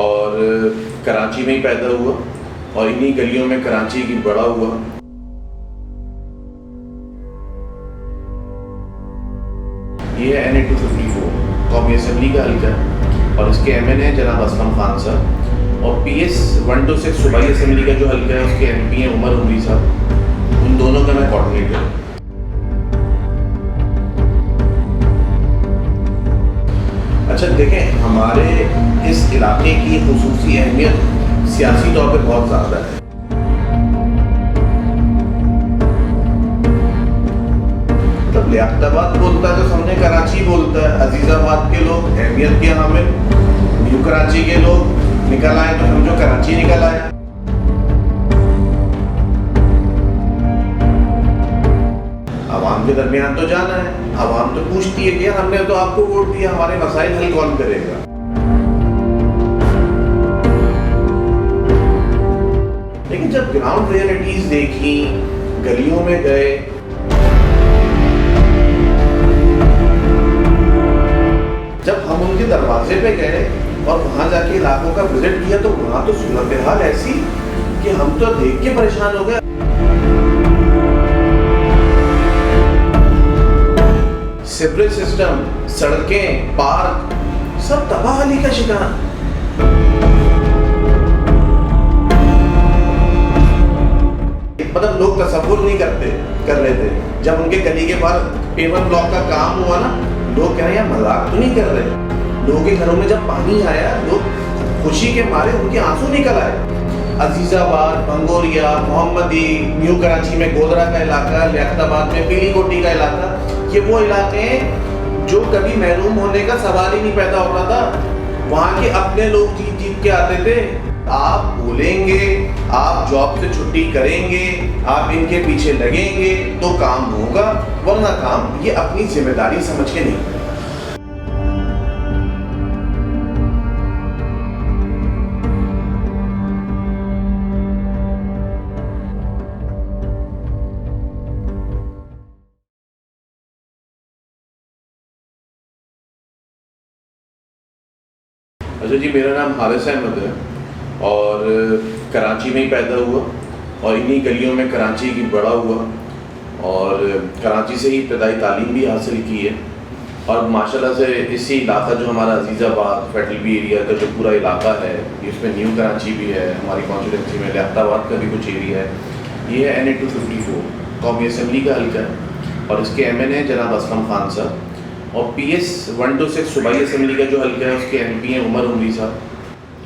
اور کراچی میں ہی پیدا ہوا اور انہی گلیوں میں کراچی کی بڑا ہوا. یہ ہے NA-254 قومی اسمبلی کا حلقہ ہے اور اس کے ایم این اے جناب اسلم خان صاحب، اور PS 126 صوبائی اسمبلی کا جو حلقہ ہے اس کے MP ہیں عمر عمری صاحب. ان دونوں کا میں کوارڈینیٹر ہوں. اچھا دیکھیں، ہمارے اس علاقے کی خصوصی اہمیت سیاسی طور پہ بہت زیادہ ہے. مطلب لیاقت آباد بولتا ہے تو سمجھے کراچی بولتا ہے. عزیز آباد کے لوگ اہمیت کے حامل، نیو کراچی کے لوگ نکل آئے تو سمجھو کراچی نکل آیا. عوام کے درمیان تو جانا ہے. عوام تو پوچھتی ہے کہ ہم نے تو آپ کو ووٹ دیا، ہمارے مسائل حل کون کرے گا. لیکن جب گراؤنڈ ریئلٹیز دیکھی، گلیوں میں گئے، جب ہم ان کے دروازے پہ گئے اور وہاں جا کے علاقوں کا وزٹ کیا تو وہاں تو صورتحال ایسی کہ ہم تو دیکھ کے پریشان ہو گئے. سیوریج سسٹم، سڑکیں، پارک سب تباہی کا شکار. مطلب لوگ تصور نہیں کر رہے تھے. جب ان کے گلی کے باہر پیور بلاک کا کام ہوا نا، لوگ کہہ رہے ہیں مذاق تو نہیں کر رہے. لوگوں کے گھروں میں جب پانی آیا، لوگ خوشی کے مارے ان کے آنسو نکل آئے. عزیز آباد، بھنگوریا، محمدی، نیو کراچی میں گودرا کا علاقہ، لیاقت آباد میں پیلی کوٹی کا علاقہ، یہ وہ علاقے ہیں جو کبھی محروم ہونے کا سوال ہی نہیں پیدا ہوتا تھا. وہاں کے اپنے لوگ جیت کے آتے تھے. آپ بولیں گے، آپ جاب سے چھٹی کریں گے، آپ ان کے پیچھے لگیں گے تو کام ہوگا، ورنہ کام یہ اپنی ذمہ داری سمجھ کے نہیں کرے. اچھا جی، میرا نام حارث احمد ہے اور کراچی میں ہی پیدا ہوا اور انہی گلیوں میں کراچی کی بڑا ہوا اور کراچی سے ہی ابتدائی تعلیم بھی حاصل کی ہے. اور ماشاءاللہ سے اسی علاقہ جو ہمارا عزیز آباد فیڈرل بی ایریا کا جو پورا علاقہ ہے، اس میں نیو کراچی بھی ہے، ہماری کانسٹیٹوئنسی میں لیاقت آباد کا بھی کچھ ایریا ہے. یہ ہے NA-254 قومی اسمبلی کا حلقہ ہے اور اس کے ایم این اے جناب اسلم خان صاحب، اور PS 126 صوبائی اسمبلی کا جو حلقہ ہے اس کے MP ہیں عمر عمری صاحب.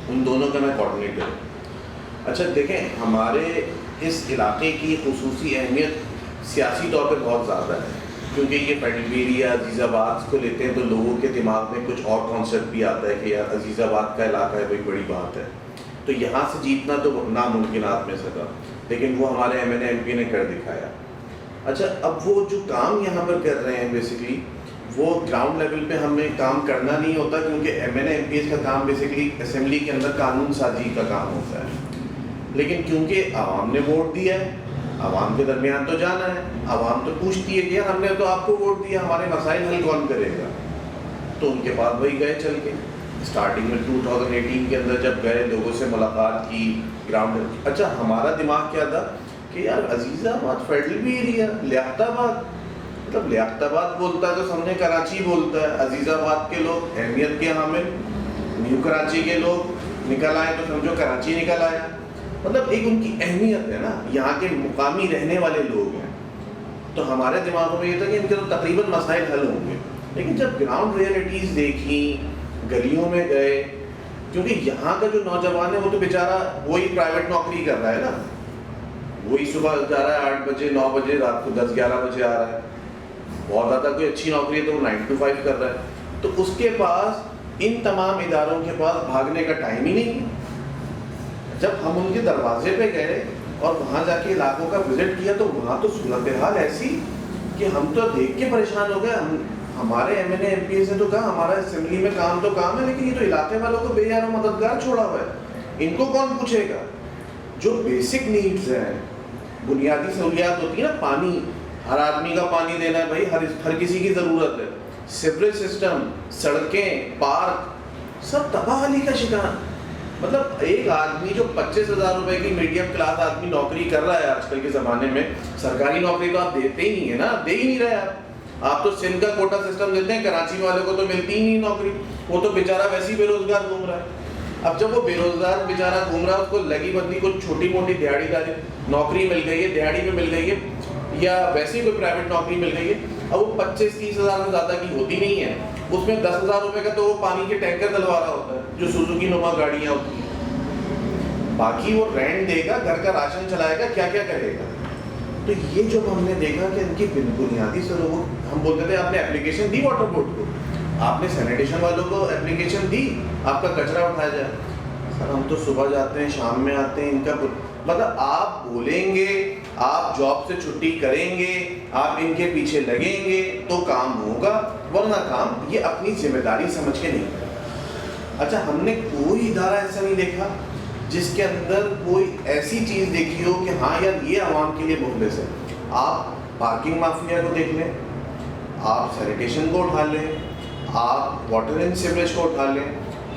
ان دونوں کا میں کوارڈینیٹر ہوں. اچھا دیکھیں، ہمارے اس علاقے کی خصوصی اہمیت سیاسی طور پہ بہت زیادہ ہے، کیونکہ یہ فیڈرل ایریا عزیز آباد کو لیتے ہیں تو لوگوں کے دماغ میں کچھ اور کانسیپٹ بھی آتا ہے کہ یار عزیز آباد کا علاقہ ہے، کوئی بڑی بات ہے. تو یہاں سے جیتنا تو ناممکنات میں سے تھا، لیکن وہ ہمارے ایم این اے MP نے کر دکھایا. اچھا، اب وہ جو کام یہاں پر کر رہے ہیں بیسکلی وہ گراؤنڈ لیول پہ ہمیں کام کرنا نہیں ہوتا، کیونکہ ایم این اے MPs کا کام بیسکلی اسمبلی کے اندر قانون سازی کا کام ہوتا ہے. لیکن کیونکہ عوام نے ووٹ دیا ہے، عوام کے درمیان تو جانا ہے. عوام تو پوچھتی ہے کہ یار ہم نے تو آپ کو ووٹ دیا، ہمارے مسائل حل کون کرے گا. تو ان کے بعد وہی گئے چل کے اسٹارٹنگ میں 2018 کے اندر جب گئے، لوگوں سے ملاقات کی گراؤنڈ. اچھا، ہمارا دماغ کیا تھا کہ یار عزیز آباد فیڈرل بھی ایریا، لیاقت آباد، مطلب لیاقت آباد بولتا ہے تو سمجھے کراچی بولتا ہے. عزیز آباد کے لوگ اہمیت کے حامل، نیو کراچی کے لوگ نکل آئے تو سمجھو کراچی نکل آیا. مطلب ایک ان کی اہمیت ہے نا، یہاں کے مقامی رہنے والے لوگ ہیں. تو ہمارے دماغوں میں یہ تھا کہ ان کے تو تقریباً مسائل حل ہوں گے. لیکن جب گراؤنڈ ریئلٹیز دیکھی، گلیوں میں گئے، کیونکہ یہاں کا جو نوجوان ہے وہ تو بیچارہ وہی پرائیویٹ نوکری کر رہا ہے نا، وہی صبح جا رہا ہے 8 بجے 9 بجے، رات کو 10-11 بجے آ رہا ہے. بہت زیادہ کوئی اچھی نوکری ہے تو وہ 9 to 5 کر رہا ہے. تو اس کے پاس ان تمام اداروں کے پاس بھاگنے کا ٹائم ہی نہیں. جب ہم ان کے دروازے پہ گئے اور وہاں جا کے علاقوں کا وزٹ کیا تو وہاں تو صورتحال ایسی کہ ہم تو دیکھ کے پریشان ہو گئے. ہمارے ایم این اے MPs نے تو کہا ہمارا اسمبلی میں کام تو کام ہے، لیکن یہ تو علاقے والوں کو بے یار و مددگار چھوڑا ہوا ہے. ان کو کون پوچھے گا؟ جو بیسک نیڈز ہیں، بنیادی سہولیات ہوتی ہیں نا، پانی، ہر آدمی کا پانی دینا ہے بھائی، ہر کسی کی ضرورت ہے. سیوریج سسٹم، سڑکیں، پارک سب تباہی کا شکار. مطلب ایک آدمی جو 25,000 روپے کی میڈیم کلاس آدمی نوکری کر رہا ہے آج کل کے زمانے میں, سرکاری نوکری تو آپ دیتے ہی نہیں ہے نا, دے ہی نہیں رہے آپ تو سندھ کا کوٹا سسٹم دیتے ہیں, کراچی والے کو تو ملتی ہی نہیں نوکری, وہ تو بیچارہ ویسے ہی بے روزگار گھوم رہا ہے. اب جب وہ بے روزگار بیچارہ گھوم رہا ہے, اس کو لگی بندی کو چھوٹی موٹی دیہڑی داری نوکری مل گئی ہے, دیہڑی میں مل گئی ہے, یا ویسے ہی کوئی پرائیویٹ نوکری مل گئی ہے, اب وہ 25-30 ہزار سے زیادہ کی ہوتی نہیں ہے, اس میں 10,000 روپے کا تو وہ پانی کے ٹینکر دلوا رہا ہوتا ہے جو سوزوکی نما گاڑیاں ہوتی ہیں. باقی وہ رینٹ دے گا, گھر کا راشن چلائے گا, کیا کیا کرے گا. تو یہ جو ہم نے دیکھا کہ ان کی بنیادی ضرورت, ہم بولتے تھے آپ نے اپلیکیشن دی واٹر بورڈ کو, آپ نے سینیٹیشن والوں کو اپلیکیشن دی آپ کا کچرا اٹھایا جائے. سر ہم تو صبح جاتے ہیں شام میں آتے ہیں, ان کا مطلب آپ بولیں گے, آپ جاب سے چھٹی کریں گے, آپ ان کے پیچھے لگیں گے تو کام ہوگا, ورنہ کام یہ اپنی ذمہ داری سمجھ کے نہیں. اچھا ہم نے کوئی ادارہ ایسا نہیں دیکھا جس کے اندر کوئی ایسی چیز دیکھی ہو کہ ہاں یار یہ عوام کے لیے مخلص ہے. آپ پارکنگ مافیا کو دیکھ لیں, آپ سینیٹیشن کو اٹھا لیں, آپ واٹر اینڈ سیوریج کو اٹھا لیں,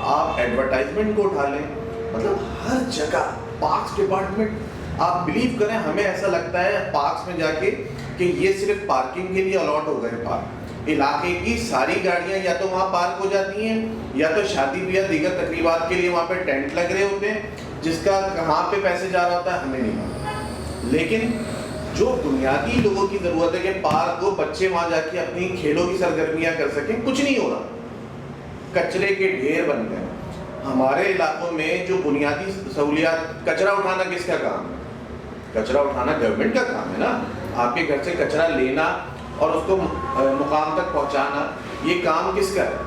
آپ ایڈورٹائزمنٹ کو اٹھا لیں, مطلب ہر جگہ پارکس ڈپارٹمنٹ. آپ بلیو کریں ہمیں ایسا لگتا ہے پارکس میں جا کے کہ یہ صرف پارکنگ کے لیے الاٹ ہو گئے پارک. علاقے کی ساری گاڑیاں یا تو وہاں پارک ہو جاتی ہیں, یا تو شادی بیاہ دیگر تقریبات کے لیے وہاں پہ ٹینٹ لگ رہے ہوتے ہیں, جس کا کہاں پہ پیسے جا رہا ہوتا ہے ہمیں نہیں پتا. لیکن جو بنیادی لوگوں کی ضرورت ہے کہ پارک ہو, بچے وہاں جا کے اپنی کھیلوں کی سرگرمیاں کر سکیں, کچھ نہیں ہو رہا. کچرے کے ڈھیر بن گئے ہمارے علاقوں میں. جو بنیادی سہولیات, کچرا اٹھانا کس کا کام ہے؟ کچرا اٹھانا گورنمنٹ کا کام ہے نا. آپ کے گھر سے کچرا لینا اور اس کو مقام تک پہنچانا, یہ کام کس کا ہے؟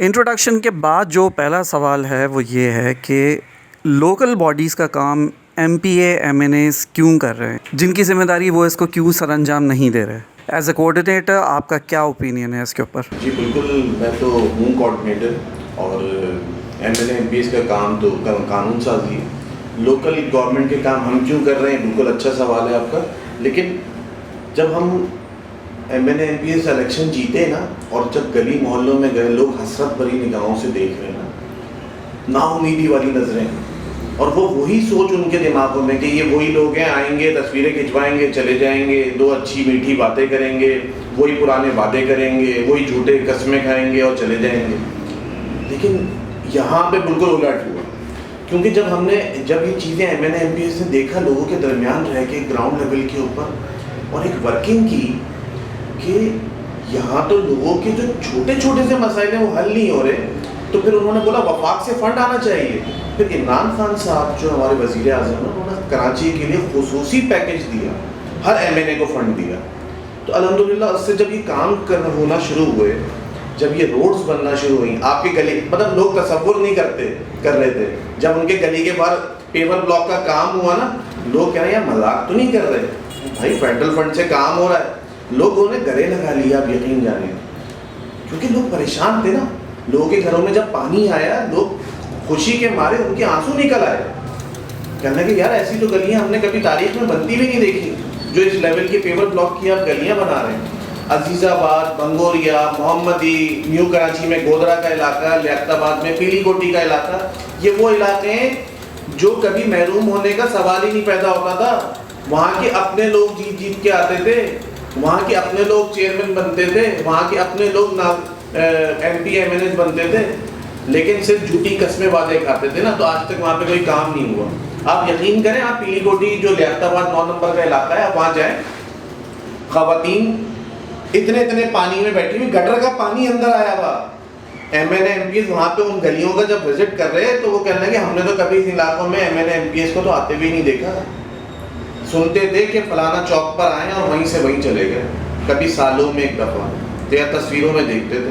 انٹروڈکشن کے بعد جو پہلا سوال ہے وہ یہ ہے کہ لوکل باڈیز کا کام M P A M N As کیوں کر رہے ہیں, جن کی ذمہ داری وہ اس کو کیوں سر انجام نہیں دے رہے؟ ایز اے کوآرڈینیٹر آپ کا کیا اوپینین ہے اس کے اوپر؟ جی بالکل, میں تو ہوں کوآرڈینیٹر, اور M N A M P S کا کام تو قانون سازی ہے. لوکل گورنمنٹ کے کام ہم کیوں کر رہے ہیں, بالکل اچھا سوال ہے آپ کا. لیکن جب ہم M N A M P S election جیتے نا, اور جب گلی محلوں میں گئے, لوگ حسرت بھری نگاہوں سے دیکھ رہے ہیں نا, نا امیدی والی نظریں, اور وہ وہی سوچ ان کے دماغوں میں کہ یہ وہی لوگ ہیں, آئیں گے تصویریں کھنچوائیں گے چلے جائیں گے, دو اچھی میٹھی باتیں کریں گے, وہی پرانے وعدے کریں گے, وہی جھوٹے قسمیں کھائیں گے اور چلے جائیں گے. لیکن یہاں پہ بالکل الٹ ہوا, کیونکہ جب یہ چیزیں M N A M P S نے دیکھا لوگوں کے درمیان رہ کے گراؤنڈ لیول کے اوپر, اور ایک ورکنگ کی کہ یہاں تو لوگوں کے جو چھوٹے چھوٹے سے مسائل ہیں وہ حل نہیں ہو رہے, تو پھر انہوں نے بولا وفاق سے فنڈ آنا چاہیے. پھر عمران خان صاحب جو ہمارے وزیر اعظم ہیں, انہوں نے کراچی کے لیے خصوصی پیکیج دیا, ہر ایم این اے کو فنڈ دیا. تو الحمدللہ اس سے جب یہ کام ہونا شروع ہوئے, جب یہ روڈز بننا شروع ہوئیں, آپ کے گلی, مطلب لوگ تصور نہیں کر رہے تھے, جب ان کے گلی کے باہر پیور بلاک کا کام ہوا نا, لوگ کہہ رہے ہیں مذاق تو نہیں کر رہے بھائی, فیڈرل فنڈ سے کام ہو رہا ہے. لوگوں نے گلے لگا لیا, آپ یقین جانے, کیونکہ لوگ پریشان تھے نا. لوگوں کے گھروں میں جب پانی آیا, لوگ خوشی کے مارے ان کے آنسو نکل آئے, کہنے کہ یار ایسی تو گلیاں ہم نے کبھی تاریخ میں بنتی بھی نہیں دیکھی, جو اس لیول کے پیور بلاک کی آپ گلیاں بنا رہے ہیں. عزیز آباد, بنگوریا, محمدی, نیو کراچی میں گودرا کا علاقہ, لیاقت آباد میں پیلی کوٹی کا علاقہ, یہ وہ علاقے ہیں جو کبھی محروم ہونے کا سوال ہی نہیں پیدا ہوتا تھا. وہاں کے اپنے لوگ جیت کے آتے تھے, وہاں کے اپنے لوگ چیئرمین بنتے تھے, وہاں کے اپنے لوگ M P M N S بنتے تھے, لیکن صرف جھوٹی قسمیں وعدے کھاتے تھے نا. تو آج تک وہاں پہ کوئی کام نہیں ہوا. آپ یقین کریں, آپ پیلی کوٹی جو لیاقت آباد 9 نمبر کا علاقہ ہے, آپ وہاں جائیں, خواتین اتنے پانی میں بیٹھی ہوئی, گٹر کا پانی اندر آیا ہوا. M N A M P S وہاں پہ ان گلیوں کا جب وزٹ کر رہے تو وہ کہنے لگے ہم نے تو کبھی اس علاقوں میں M N A M P S کو تو آتے بھی نہیں دیکھا. سنتے تھے کہ فلانا چوک پر آئے اور وہیں سے وہیں چلے گئے, کبھی سالوں میں ایک دفعہ, یا تصویروں میں دیکھتے تھے.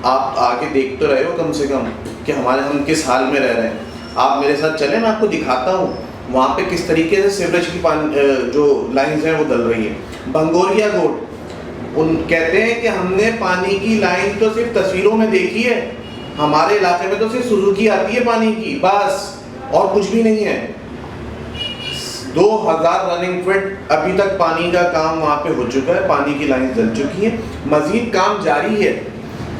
آپ آگے دیکھ تو رہے ہو کم سے کم کہ ہم کس حال میں رہ رہے ہیں. آپ میرے ساتھ چلیں, میں آپ کو دکھاتا ہوں وہاں پہ کس طریقے سے سیوریج کی جو لائنز ہیں وہ ڈل رہی ہیں. بنگوریا گوٹ, ان کہتے ہیں کہ ہم نے پانی کی لائن تو صرف تصویروں میں دیکھی ہے, ہمارے علاقے میں تو صرف سوزوکی آتی ہے پانی کی, بس اور کچھ بھی نہیں ہے. 2000 رننگ فٹ ابھی تک پانی کا کام وہاں پہ ہو چکا ہے, پانی کی لائن جل چکی ہیں, مزید کام جاری ہے.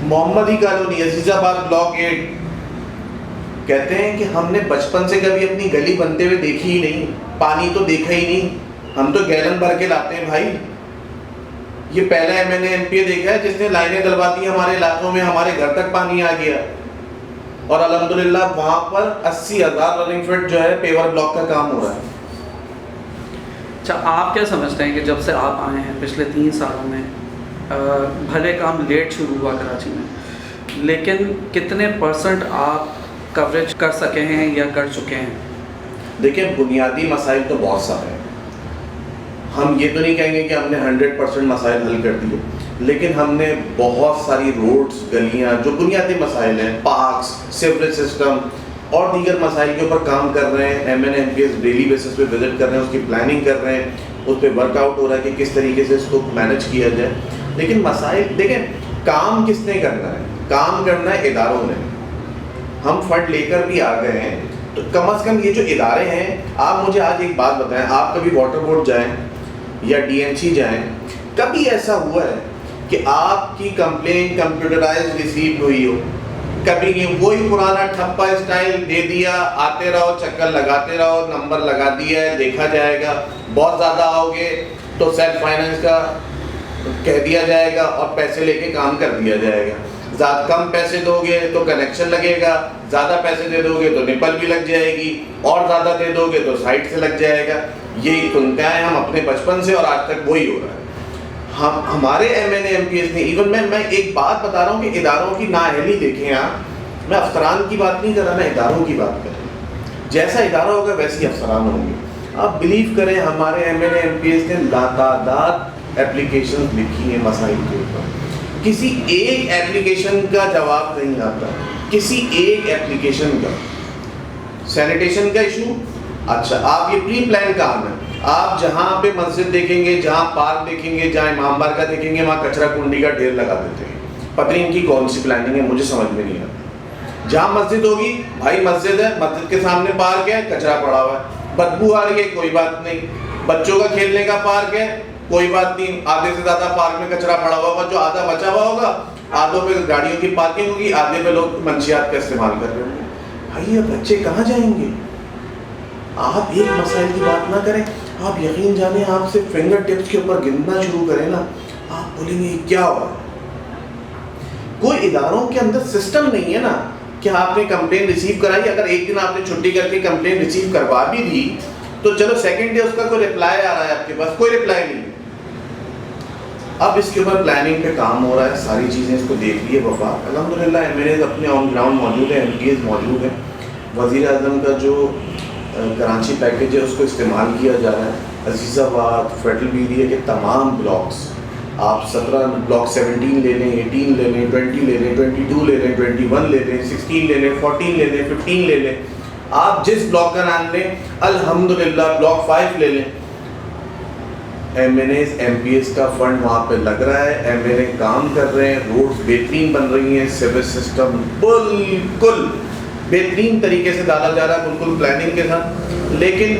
محمدی کالونی عزیز آباد بلاک 8 کہتے ہیں کہ ہم نے بچپن سے کبھی اپنی گلی بنتے ہوئے دیکھی ہی نہیں, پانی تو دیکھا ہی نہیں, ہم تو گیلن بھر کے لاتے ہیں بھائی. یہ پہلا MNA-MPA دیکھا ہے جس نے لائنیں ڈلوا دی ہمارے علاقوں میں, ہمارے گھر تک پانی آ گیا, اور الحمدللہ وہاں پر 80,000 رننگ فٹ جو ہے پیور بلاک کا کام ہو رہا ہے. اچھا, آپ کیا سمجھتے ہیں کہ جب سے آپ آئے ہیں پچھلے 3 سالوں میں, بھلے کام لیٹ شروع ہوا کراچی میں, لیکن کتنے % آپ کوریج کر سکے ہیں یا کر چکے ہیں؟ دیکھیں, بنیادی مسائل تو بہت سارے ہیں. ہم یہ تو نہیں کہیں گے کہ ہم نے 100% مسائل حل کر دیے, لیکن ہم نے بہت ساری روڈز, گلیاں, جو بنیادی مسائل ہیں, پارکس, سیوریج سسٹم اور دیگر مسائل کے اوپر کام کر رہے ہیں. MNA-MPAs ڈیلی بیسس پہ وزٹ کر رہے ہیں, اس کی پلاننگ کر رہے ہیں, اس پہ ورک آؤٹ ہو رہا ہے کہ کس طریقے سے اس کو مینج کیا جائے. لیکن مسائل دیکھیں, کام کس نے کرنا ہے؟ کام کرنا ہے اداروں نے. ہم فنڈ لے کر بھی آ گئے ہیں, تو کم از کم یہ جو ادارے ہیں, آپ مجھے آج ایک بات بتائیں, آپ کبھی واٹر بورڈ جائیں یا DMC جائیں, کبھی ایسا ہوا ہے کہ آپ کی کمپلین کمپیوٹرائز ریسیو ہوئی ہو؟ کبھی نہیں. وہی پرانا ٹھپا اسٹائل دے دیا, آتے رہو, چکر لگاتے رہو, نمبر لگا دیا ہے, دیکھا جائے گا. بہت زیادہ آؤ گے تو سیلف فائنینس کا کہہ دیا جائے گا اور پیسے لے کے کام کر دیا جائے گا. زیادہ کم پیسے دو گے تو کنیکشن لگے گا, زیادہ پیسے دے دو گے تو نپل بھی لگ جائے گی, اور زیادہ دے دو گے تو سائٹ سے لگ جائے گا. یہی سنتے ہیں ہم اپنے بچپن سے, اور آج تک وہی ہو رہا ہے. ہمارے MNA-MPAs نے, ایون میں ایک بات بتا رہا ہوں کہ اداروں کی نااہلی دیکھیں آپ, میں افسران کی بات نہیں کر رہا, میں اداروں کی بات کر رہا ہوں. جیسا ادارہ ہوگا ویسے افسران ہوں گے. آپ بلیو کریں, ہمارے MNA-MPAs نے لاتعداد اپلیکیشن لکھی ہیں مسائل کے اوپر, کسی ایک ایپلیکیشن کا جواب نہیں آتا, کسی ایک ایپلیکیشن کا. سینیٹیشن کا ایشو, اچھا آپ یہ پری پلان کام ہے, آپ جہاں پہ مسجد دیکھیں گے, جہاں پارک دیکھیں گے, جہاں امام بار کا دیکھیں گے, وہاں کچرا کنڈی کا ڈھیر لگا دیتے ہیں. پتہ نہیں ان کی کون سی پلاننگ ہے, مجھے سمجھ میں نہیں آتا. جہاں مسجد ہوگی, بھائی مسجد ہے, مسجد کے سامنے پارک ہے, کچرا پڑا ہوا ہے, بدبو آ رہی ہے, کوئی بات نہیں. بچوں کا کھیلنے کا پارک ہے, کوئی بات نہیں, آدھے سے زیادہ پارک میں کچرا پڑا ہوا ہوگا, جو آدھا بچا ہوا ہوگا, آدھوں پہ گاڑیوں کی پارکنگ ہوگی, آدھے پہ لوگ منشیات کا استعمال کر رہے ہوں گے. بھائی یہ بچے کہاں جائیں گے؟ آپ ایک مسائل کی بات نہ کریں, آپ یقین جانیں آپ سے فنگر ٹپس کے اوپر گننا شروع کریں نا, آپ بولیں گے کیا ہوا. کوئی اداروں کے اندر سسٹم نہیں ہے نا کہ آپ نے کمپلین ریسیو کرائی, اگر ایک دن آپ نے چھٹی کر کے کمپلین ریسیو کروا بھی دی تو چلو سیکنڈ ڈے اس کا کوئی رپلائی آ رہا ہے, آپ کے پاس کوئی رپلائی نہیں. اب اس کے اوپر پلاننگ پہ کام ہو رہا ہے, ساری چیزیں اس کو دیکھ لیے وفاق. الحمدللہ MNAs اپنے آن گراؤنڈ موجود ہیں, MPAs موجود ہیں. وزیر اعظم کا جو کراچی پیکیج ہے اس کو استعمال کیا جا رہا ہے. عزیز آباد, فیڈرل بھی ایریا کے تمام بلاکس, آپ 17 بلاک 17 لے لیں, 18 لے لیں, 20 لے لیں, 22 لے لیں, 21 لے لیں, 16 لے لیں, 14 لے لیں, 15 لے لیں, آپ جس بلاک کا نام لیں. الحمدللہ بلاک 5 لے لیں, MNAs MPAs کا فنڈ وہاں پہ لگ رہا ہے. MNA کام کر رہے ہیں, روڈز بہترین بن رہی ہیں, سیویج سسٹم بالکل بہترین طریقے سے ڈالا جا رہا ہے, بالکل پلاننگ کے ساتھ. لیکن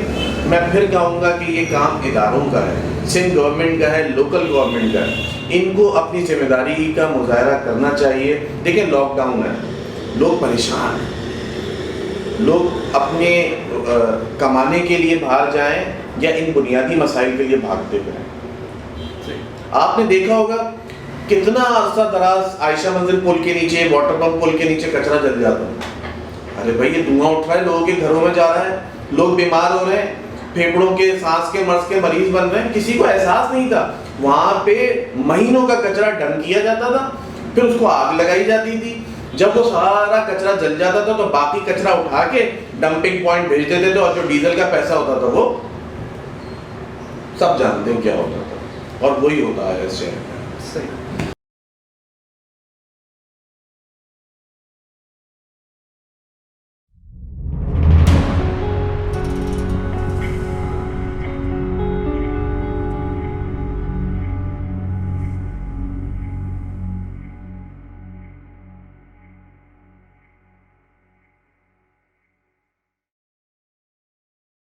میں پھر کہوں گا کہ یہ کام اداروں کا ہے, سندھ گورنمنٹ کا ہے, لوکل گورنمنٹ کا ہے. ان کو اپنی ذمہ داری کا مظاہرہ کرنا چاہیے. دیکھیں لاک ڈاؤن ہے, لوگ پریشان ہیں, لوگ اپنے کمانے کے لیے باہر جائیں یا ان بنیادی مسائل کے لیے بھاگتے پھریں. آپ نے دیکھا ہوگا کتنا عرصہ دراز عائشہ منزل پل کے نیچے, واٹر پمپ پل کے نیچے کچرا جل جاتا ہے. ارے بھائی یہ دھواں اٹھ رہا ہے, لوگوں کے گھروں میں جا رہا ہے, لوگ بیمار ہو رہے ہیں, پھیپھڑوں کے, سانس کے مرض کے مریض بن رہے ہیں. کسی کو احساس نہیں تھا. وہاں پہ مہینوں کا کچرا ڈمپ کیا جاتا تھا, پھر اس کو آگ لگائی جاتی تھی. جب وہ سارا کچرا جل جاتا تھا تو باقی کچرا اٹھا کے ڈمپنگ پوائنٹ بھیج دیتے تھے, اور جو ڈیزل کا پیسہ ہوتا تھا وہ سب جانتے ہیں کیا ہوتا تھا, اور وہی ہوتا ہے اس شہر میں. صحیح.